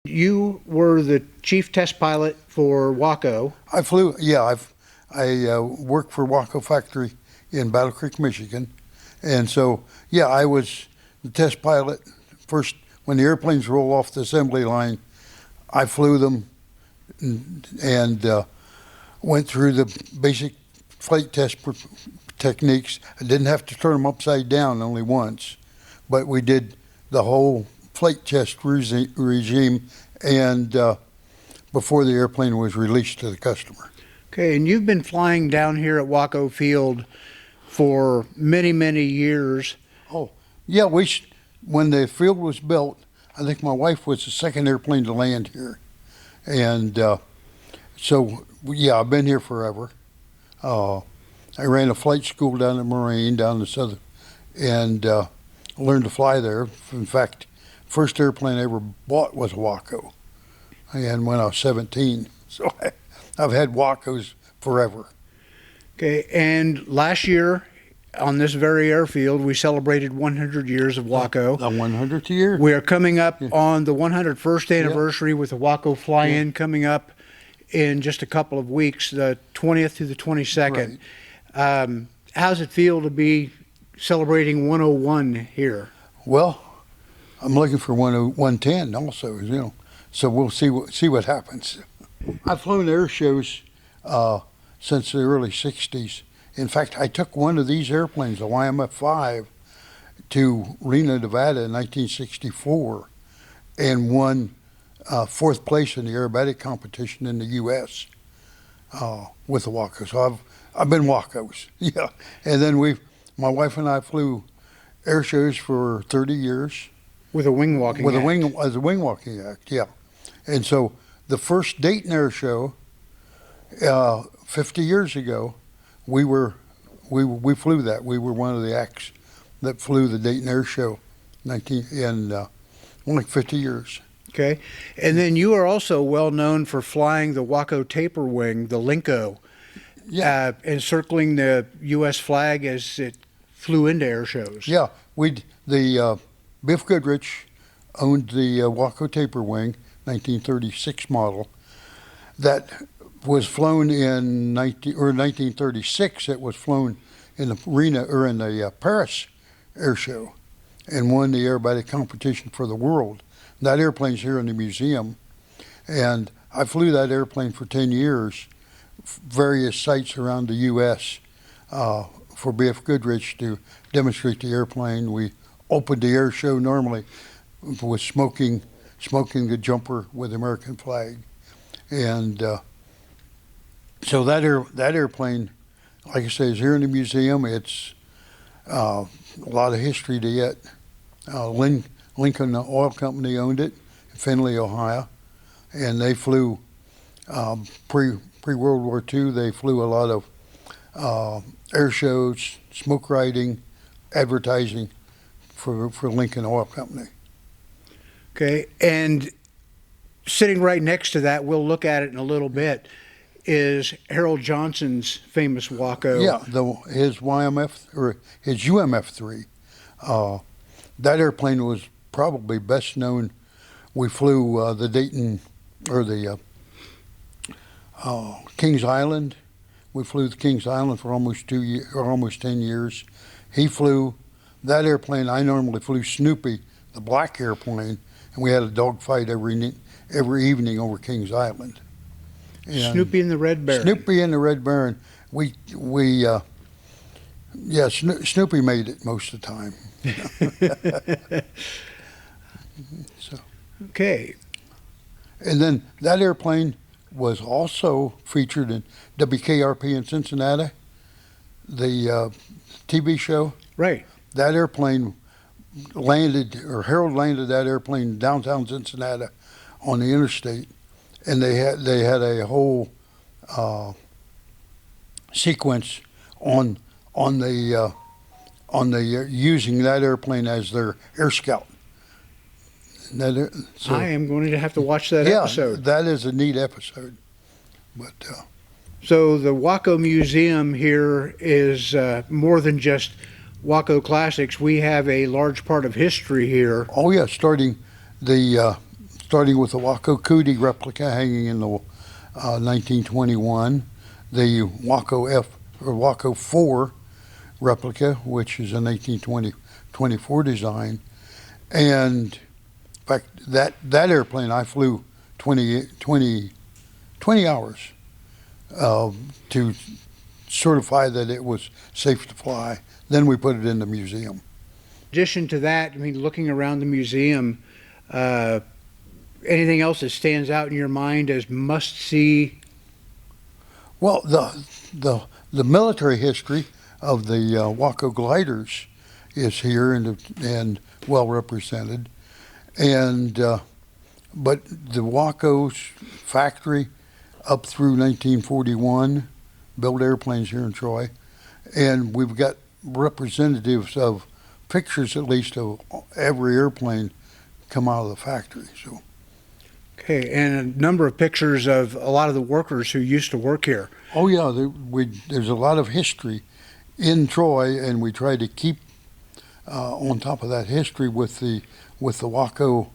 You were the chief test pilot for Waco. I flew, yeah, I worked for Waco Factory in Battle Creek, Michigan. And so, yeah, I was the test pilot. First, when the airplanes roll off the assembly line, I flew them and went through the basic flight test techniques. I didn't have to turn them upside down only once, but we did the whole flight test regime and before the airplane was released to the customer. Okay, and you've been flying down here at Waco Field for many, many years. Oh, yeah, when the field was built, I think my wife was the second airplane to land here. And so, yeah, I've been here forever. I ran a flight school down at Moraine, down the southern, and learned to fly there. In fact, first airplane I ever bought was a Waco, and when I was 17. So I've had Wacos forever. Okay, and last year on this very airfield, we celebrated 100 years of Waco. The 100th year. We are coming up on the 101st anniversary with the Waco fly-in coming up in just a couple of weeks, the 20th to the 22nd. Right. How's it feel to be celebrating 101 here? Well, I'm looking for 110 also, you know. So we'll see what happens. I've flown air shows since the early 60s. In fact, I took one of these airplanes, a YMF-5, to Reno, Nevada in 1964 and won fourth place in the aerobatic competition in the U.S. With the Waco. So I've been Wacos, yeah. And then my wife and I flew air shows for 30 years. With a wing walking act. As a wing walking act, yeah. And so the first Dayton Air Show, 50 years ago, we flew that. We were one of the acts that flew the Dayton Air Show in only 50 years. Okay. And then you are also well known for flying the Waco taper wing, the Linco, encircling the U.S. flag as it flew into air shows. Yeah. Biff Goodrich owned the Waco taper wing, 1936 model, that was flown in 1936. It was flown in the Paris Air Show, and won the aerobatic competition for the world. That airplane's here in the museum, and I flew that airplane for 10 years, various sites around the U.S. For B.F. Goodrich to demonstrate the airplane. We opened the air show normally with smoking the jumper with the American flag, and so that airplane, like I say, is here in the museum. It's a lot of history to it. Lincoln Oil Company owned it in Findlay, Ohio, and they flew pre-World War II. They flew a lot of air shows, smoke riding, advertising for Lincoln Oil Company. Okay, and sitting right next to that, we'll look at it in a little bit, is Harold Johnson's famous Waco. Yeah, his UMF-3. That airplane was probably best known. We flew the Dayton, or the Kings Island. We flew the Kings Island for almost 10 years. He flew that airplane. I normally flew Snoopy, the black airplane, and we had a dogfight every evening over Kings Island. And Snoopy and the Red Baron. Snoopy and the Red Baron. Snoopy made it most of the time. So. Okay. And then that airplane was also featured in WKRP in Cincinnati, the TV show. Right. That airplane Harold landed that airplane in downtown Cincinnati on the interstate, and they had a whole sequence on the using that airplane as their air scout. So, I am going to have to watch that episode. That is a neat episode. But so the Waco Museum here is more than just Waco classics. We have a large part of history here. Oh yeah, starting starting with the Waco Cootie replica hanging in the 1921, the Waco Waco 4 replica, which is a 1924 design, and in fact that airplane I flew 20 hours to certify that it was safe to fly. Then we put it in the museum. In addition to that, I mean, looking around the museum, anything else that stands out in your mind as must-see? Well, the military history of the Waco gliders is here and well represented, and but the Waco factory up through 1941 built airplanes here in Troy, and we've got representatives of pictures at least of every airplane come out of the factory. So. Okay, and a number of pictures of a lot of the workers who used to work here. Oh yeah, there's a lot of history in Troy, and we try to keep on top of that history with the Waco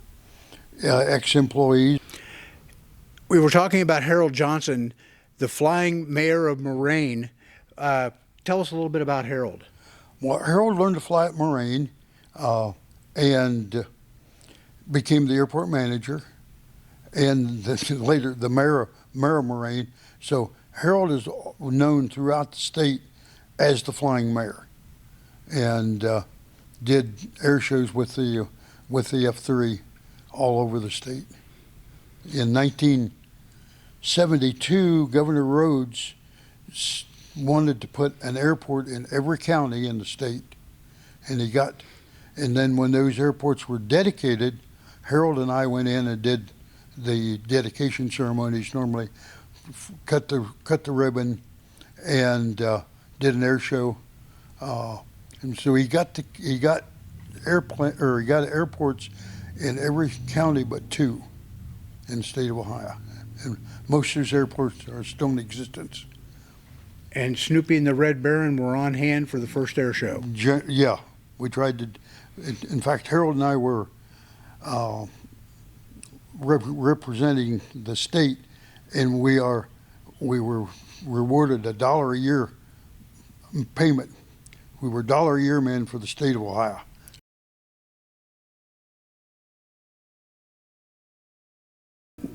ex-employees. We were talking about Harold Johnson, the flying mayor of Moraine. Tell us a little bit about Harold. Well, Harold learned to fly at Moraine and became the airport manager, and later the mayor of Moraine. So Harold is known throughout the state as the flying mayor, and did air shows with the F3 all over the state. In 1972, Governor Rhodes wanted to put an airport in every county in the state, and then when those airports were dedicated, Harold and I went in and did the dedication ceremonies. Normally, cut the ribbon and did an air show, and so he got airports in every county but 2 in the state of Ohio, and most of those airports are still in existence. And Snoopy and the Red Baron were on hand for the first air show. Yeah, we tried to. In fact, Harold and I were representing the state, and we were rewarded $1 a year payment. We were $1 a year men for the state of Ohio.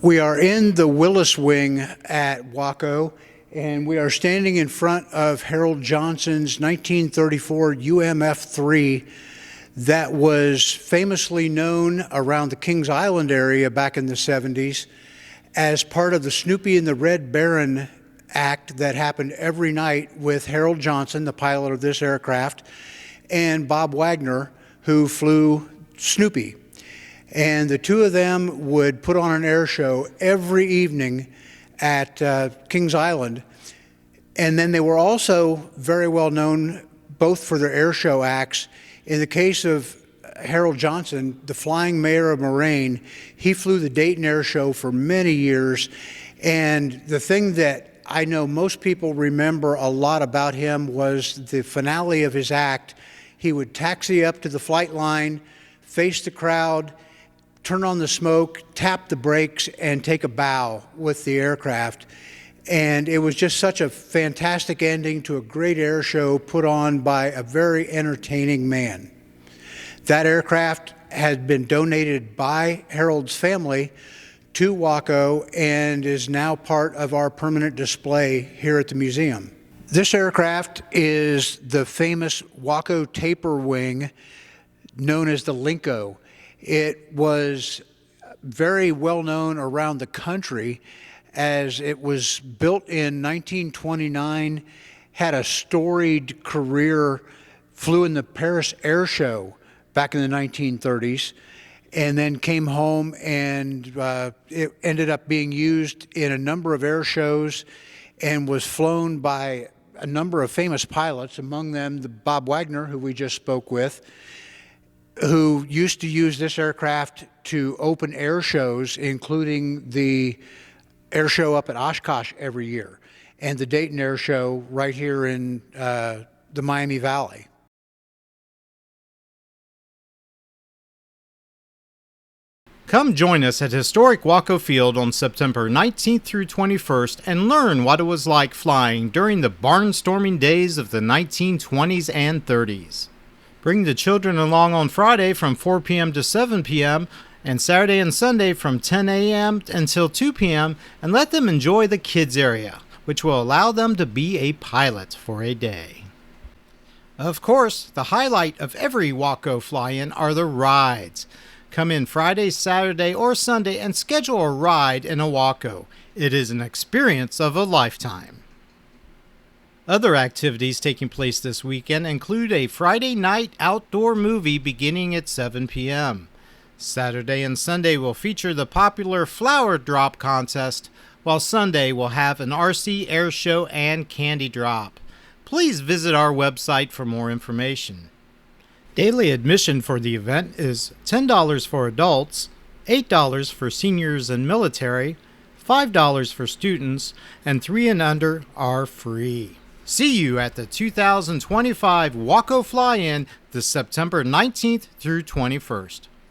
We are in the Willis Wing at Waco, and we are standing in front of Harold Johnson's 1934 UMF-3 that was famously known around the Kings Island area back in the 70s as part of the Snoopy and the Red Baron act that happened every night with Harold Johnson, the pilot of this aircraft, and Bob Wagner, who flew Snoopy. And the two of them would put on an air show every evening at Kings Island. And then they were also very well known both for their air show acts. In the case of Harold Johnson, the flying mayor of Moraine, he flew the Dayton Air Show for many years. And the thing that I know most people remember a lot about him was the finale of his act. He would taxi up to the flight line, face the crowd, turn on the smoke, tap the brakes, and take a bow with the aircraft. And it was just such a fantastic ending to a great air show put on by a very entertaining man. That aircraft had been donated by Harold's family to Waco and is now part of our permanent display here at the museum. This aircraft is the famous Waco taper wing known as the Linko. It was very well known around the country as it was built in 1929, had a storied career, flew in the Paris Air Show back in the 1930s, and then came home, and it ended up being used in a number of air shows and was flown by a number of famous pilots, among them the Bob Wagner, who we just spoke with, who used to use this aircraft to open air shows, including the air show up at Oshkosh every year and the Dayton Air Show right here in the Miami Valley. Come join us at historic Waco Field on September 19th through 21st and learn what it was like flying during the barnstorming days of the 1920s and 30s. Bring the children along on Friday from 4 p.m. to 7 p.m. and Saturday and Sunday from 10 a.m. until 2 p.m. and let them enjoy the kids area, which will allow them to be a pilot for a day. Of course, the highlight of every Waco fly-in are the rides. Come in Friday, Saturday, or Sunday and schedule a ride in a Waco. It is an experience of a lifetime. Other activities taking place this weekend include a Friday night outdoor movie beginning at 7 p.m. Saturday and Sunday will feature the popular flower drop contest, while Sunday will have an RC air show and candy drop. Please visit our website for more information. Daily admission for the event is $10 for adults, $8 for seniors and military, $5 for students, and 3 and under are free. See you at the 2025 Waco Fly-In this September 19th through 21st.